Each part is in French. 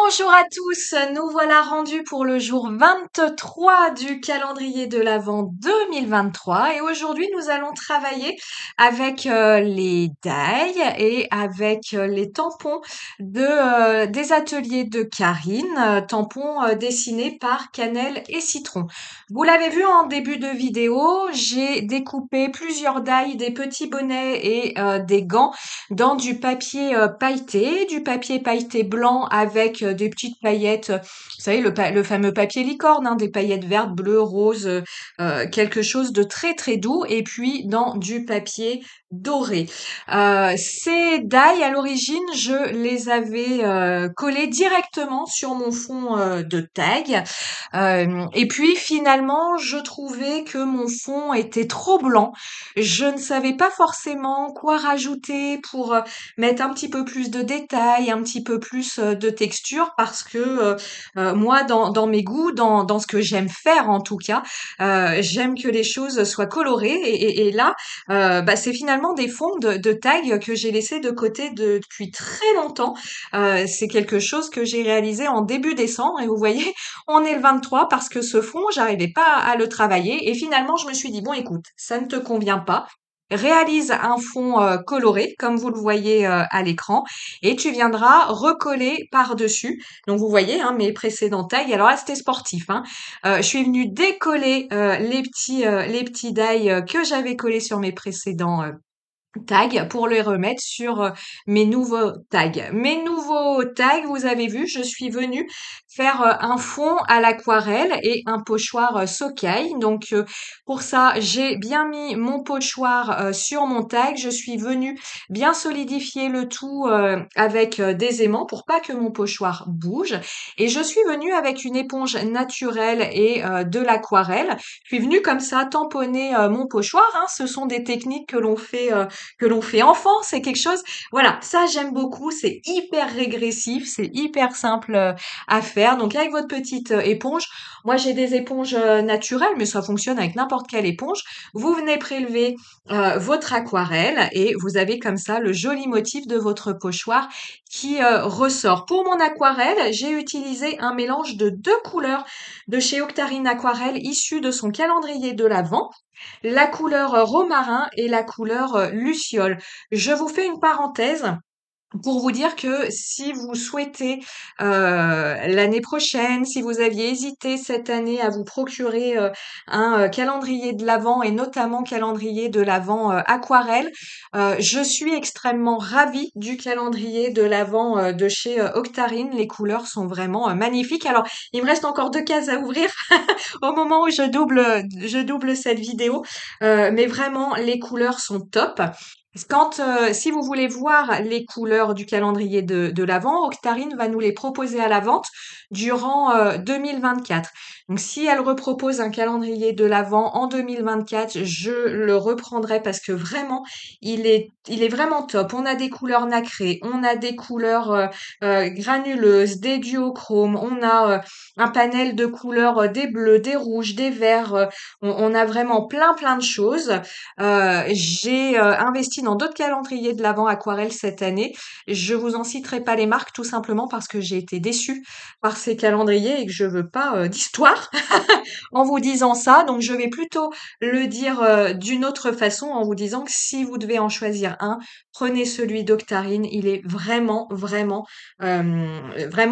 Bonjour à tous, nous voilà rendus pour le jour 23 du calendrier de l'Avent 2023 et aujourd'hui nous allons travailler avec les dailles et avec les tampons des ateliers de Karine, tampons dessinés par Cannelle et Citron. Vous l'avez vu en début de vidéo, j'ai découpé plusieurs dailles, des petits bonnets et des gants dans du papier pailleté blanc avec des petites paillettes, vous savez le fameux papier licorne, hein, des paillettes vertes, bleues, roses, quelque chose de très très doux, et puis dans du papier doré. Ces dailles à l'origine, je les avais collées directement sur mon fond de tag. Et puis finalement, je trouvais que mon fond était trop blanc. Je ne savais pas forcément quoi rajouter pour mettre un petit peu plus de détails, un petit peu plus de texture, parce que moi, dans mes goûts, dans ce que j'aime faire en tout cas, j'aime que les choses soient colorées. Et là, c'est finalement des fonds de tag que j'ai laissés de côté depuis très longtemps. C'est quelque chose que j'ai réalisé en début décembre, et vous voyez, on est le 23 parce que ce fond, j'arrivais pas à le travailler. Et finalement, je me suis dit, bon, écoute, ça ne te convient pas. Réalise un fond coloré, comme vous le voyez à l'écran, et tu viendras recoller par-dessus. Donc, vous voyez, hein, mes précédents tags. Alors là, c'était sportif, hein. Je suis venue décoller les petits die que j'avais collés sur mes précédents tags pour les remettre sur mes nouveaux tags. Mes nouveaux tags, vous avez vu, je suis venue faire un fond à l'aquarelle et un pochoir Sokai. Donc pour ça, j'ai bien mis mon pochoir sur mon tag. Je suis venue bien solidifier le tout avec des aimants pour pas que mon pochoir bouge. Et je suis venue avec une éponge naturelle et de l'aquarelle. Je suis venue comme ça tamponner mon pochoir, hein. Ce sont des techniques que l'on fait enfant, c'est quelque chose, voilà, ça j'aime beaucoup, c'est hyper régressif, c'est hyper simple à faire. Donc avec votre petite éponge, moi j'ai des éponges naturelles, mais ça fonctionne avec n'importe quelle éponge. Vous venez prélever votre aquarelle et vous avez comme ça le joli motif de votre pochoir qui ressort. Pour mon aquarelle, j'ai utilisé un mélange de deux couleurs de chez Octarine Aquarelle issu de son calendrier de l'Avent, la couleur romarin et la couleur luciole. Je vous fais une parenthèse pour vous dire que si vous souhaitez l'année prochaine, si vous aviez hésité cette année à vous procurer un calendrier de l'Avent et notamment calendrier de l'Avent aquarelle, je suis extrêmement ravie du calendrier de l'Avent de chez Octarine. Les couleurs sont vraiment magnifiques. Alors, il me reste encore 2 cases à ouvrir au moment où je double cette vidéo, mais vraiment les couleurs sont top. Si vous voulez voir les couleurs du calendrier de l'Avent, Octarine va nous les proposer à la vente durant 2024. Donc si elle repropose un calendrier de l'Avent en 2024, je le reprendrai parce que vraiment, il est vraiment top. On a des couleurs nacrées, on a des couleurs granuleuses, des duochromes, on a un panel de couleurs, des bleus, des rouges, des verts. On a vraiment plein de choses. J'ai investi dans d'autres calendriers de l'Avent aquarelle cette année. Je vous en citerai pas les marques tout simplement parce que j'ai été déçue par ces calendriers et que je veux pas d'histoire en vous disant ça. Donc je vais plutôt le dire d'une autre façon en vous disant que si vous devez en choisir un, prenez celui d'Octarine. Il est vraiment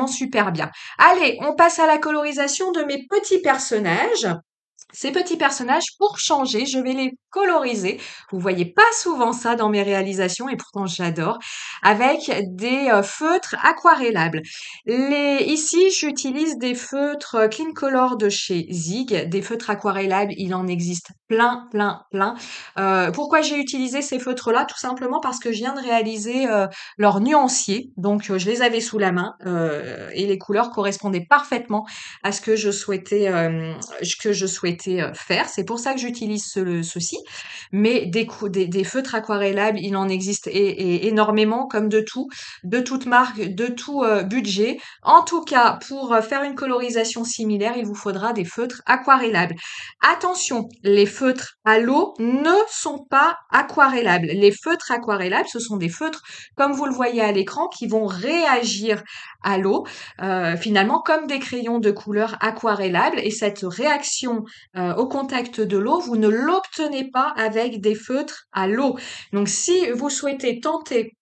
super bien. Allez, on passe à la colorisation de mes petits personnages. Ces petits personnages, pour changer, je vais les coloriser. Vous voyez pas souvent ça dans mes réalisations et pourtant j'adore. Avec des feutres aquarellables. Ici, j'utilise des feutres Clean Color de chez Zig. Des feutres aquarellables, il en existe plein. Pourquoi j'ai utilisé ces feutres-là? Tout simplement parce que je viens de réaliser leur nuancier. Donc, je les avais sous la main et les couleurs correspondaient parfaitement à ce que je souhaitais faire. C'est pour ça que j'utilise ceci. Mais des feutres aquarellables, il en existe énormément, comme de toute marque, de tout budget. En tout cas, pour faire une colorisation similaire, il vous faudra des feutres aquarellables. Attention, les feutres à l'eau ne sont pas aquarellables. Les feutres aquarellables, ce sont des feutres, comme vous le voyez à l'écran, qui vont réagir à l'eau, finalement comme des crayons de couleur aquarellables. Et cette réaction au contact de l'eau, vous ne l'obtenez pas avec des feutres à l'eau. Donc si vous souhaitez tenter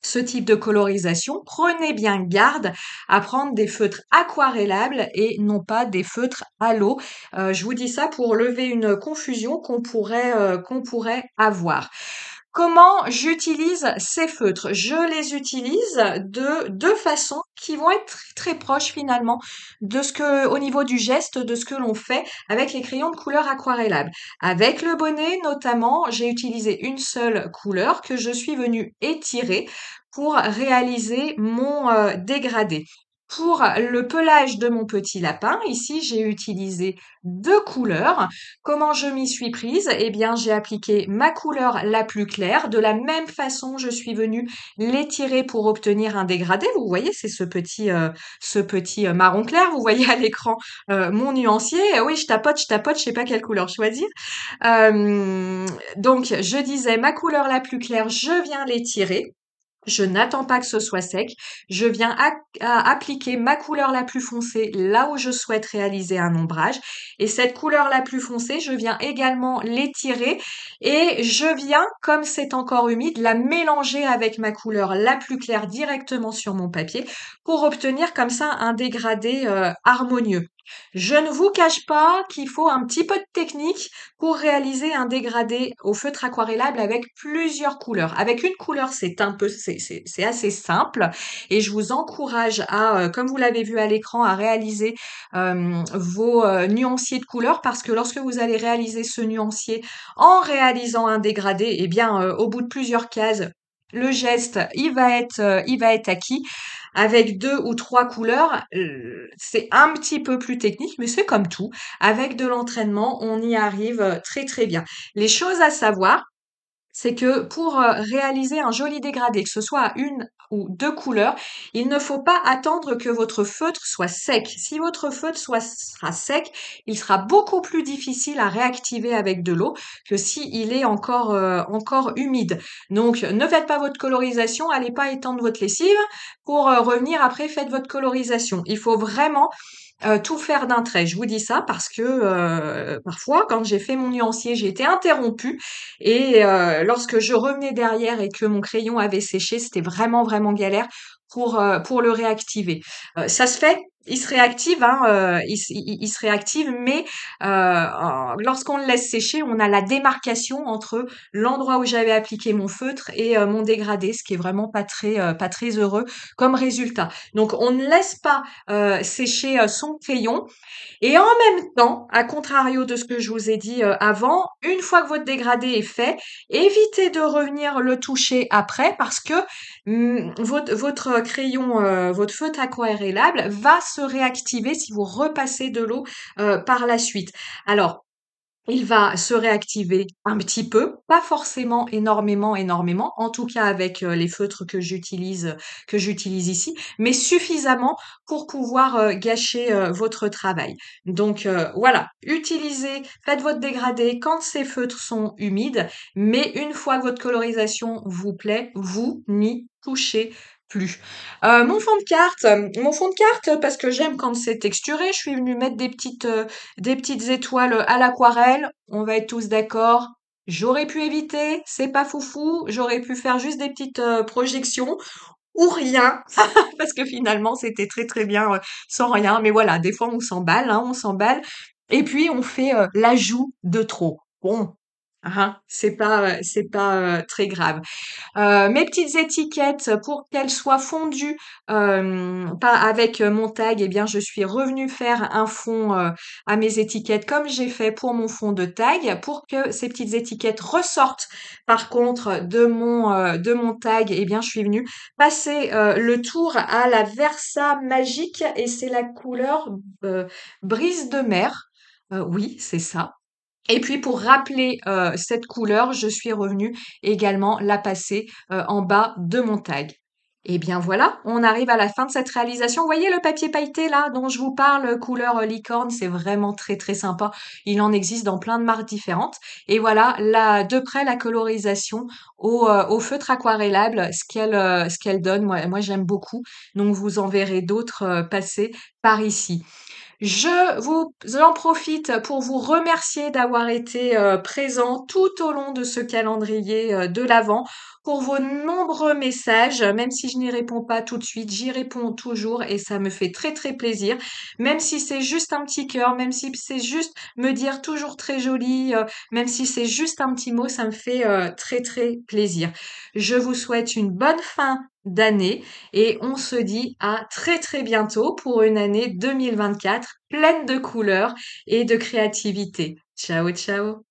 ce type de colorisation, prenez bien garde à prendre des feutres aquarellables et non pas des feutres à l'eau. Je vous dis ça pour lever une confusion qu'on pourrait avoir. Comment j'utilise ces feutres? Je les utilise de deux façons qui vont être très, très proches finalement de ce que, au niveau du geste, de ce que l'on fait avec les crayons de couleur aquarellable. Avec le bonnet, notamment, j'ai utilisé une seule couleur que je suis venue étirer pour réaliser mon dégradé. Pour le pelage de mon petit lapin, ici, j'ai utilisé deux couleurs. Comment je m'y suis prise? Eh bien, j'ai appliqué ma couleur la plus claire. De la même façon, je suis venue l'étirer pour obtenir un dégradé. Vous voyez, c'est ce petit marron clair. Vous voyez à l'écran mon nuancier. Oui, je tapote, je sais pas quelle couleur choisir. Euh, donc, je disais ma couleur la plus claire, je viens l'étirer. Je n'attends pas que ce soit sec. Je viens appliquer ma couleur la plus foncée là où je souhaite réaliser un ombrage. Et cette couleur la plus foncée, je viens également l'étirer et je viens, comme c'est encore humide, la mélanger avec ma couleur la plus claire directement sur mon papier pour obtenir comme ça un dégradé harmonieux. Je ne vous cache pas qu'il faut un petit peu de technique pour réaliser un dégradé au feutre aquarellable avec plusieurs couleurs. Avec une couleur, c'est assez simple et je vous encourage à, comme vous l'avez vu à l'écran, à réaliser vos nuanciers de couleurs parce que lorsque vous allez réaliser ce nuancier en réalisant un dégradé, eh bien, au bout de plusieurs cases, le geste, il va être acquis. Avec deux ou trois couleurs, c'est un petit peu plus technique, mais c'est comme tout. Avec de l'entraînement, on y arrive très très bien. Les choses à savoir, c'est que pour réaliser un joli dégradé, que ce soit à une ou deux couleurs, il ne faut pas attendre que votre feutre soit sec. Si votre feutre sera sec, il sera beaucoup plus difficile à réactiver avec de l'eau que si il est encore humide. Donc, ne faites pas votre colorisation, allez pas étendre votre lessive pour revenir après, faites votre colorisation. Il faut vraiment tout faire d'un trait. Je vous dis ça parce que parfois, quand j'ai fait mon nuancier, j'ai été interrompue et lorsque je revenais derrière et que mon crayon avait séché, c'était vraiment, vraiment galère pour le réactiver. Ça se fait, il se réactive, hein, il se réactive, mais lorsqu'on le laisse sécher, on a la démarcation entre l'endroit où j'avais appliqué mon feutre et mon dégradé, ce qui est vraiment pas très heureux comme résultat. Donc, on ne laisse pas sécher son crayon. Et en même temps, à contrario de ce que je vous ai dit avant, une fois que votre dégradé est fait, évitez de revenir le toucher après parce que votre crayon, votre feutre aquarellable va se réactiver si vous repassez de l'eau par la suite. Alors, il va se réactiver un petit peu, pas forcément énormément, énormément, en tout cas avec les feutres que j'utilise ici, mais suffisamment pour pouvoir gâcher votre travail. Donc voilà, faites votre dégradé quand ces feutres sont humides, mais une fois que votre colorisation vous plaît, vous n'y touchez plus. Mon fond de carte, parce que j'aime quand c'est texturé, je suis venue mettre des petites étoiles à l'aquarelle. On va être tous d'accord. J'aurais pu éviter, c'est pas foufou. J'aurais pu faire juste des petites projections ou rien, parce que finalement c'était très très bien sans rien. Mais voilà, des fois on s'emballe, hein, on s'emballe. Et puis on fait l'ajout de trop. Bon, hein, c'est pas très grave. Mes petites étiquettes pour qu'elles soient fondues pas avec mon tag, eh bien je suis revenue faire un fond à mes étiquettes comme j'ai fait pour mon fond de tag pour que ces petites étiquettes ressortent. Par contre de mon tag, eh bien je suis venue passer le tour à la Versa Magique et c'est la couleur euh, brise de mer. Oui, c'est ça. Et puis pour rappeler cette couleur, je suis revenue également la passer en bas de mon tag. Et bien voilà, on arrive à la fin de cette réalisation. Vous voyez le papier pailleté là dont je vous parle, couleur licorne, c'est vraiment très très sympa. Il en existe dans plein de marques différentes. Et voilà, là, de près, la colorisation au feutre aquarellable, ce qu'elle donne, moi j'aime beaucoup. Donc vous en verrez d'autres passer par ici. Je vous en profite pour vous remercier d'avoir été présent tout au long de ce calendrier de l'Avent, pour vos nombreux messages. Même si je n'y réponds pas tout de suite, j'y réponds toujours et ça me fait très très plaisir. Même si c'est juste un petit cœur, même si c'est juste me dire toujours très joli, même si c'est juste un petit mot, ça me fait très très plaisir. Je vous souhaite une bonne fin d'année et on se dit à très très bientôt pour une année 2024 pleine de couleurs et de créativité. Ciao ciao!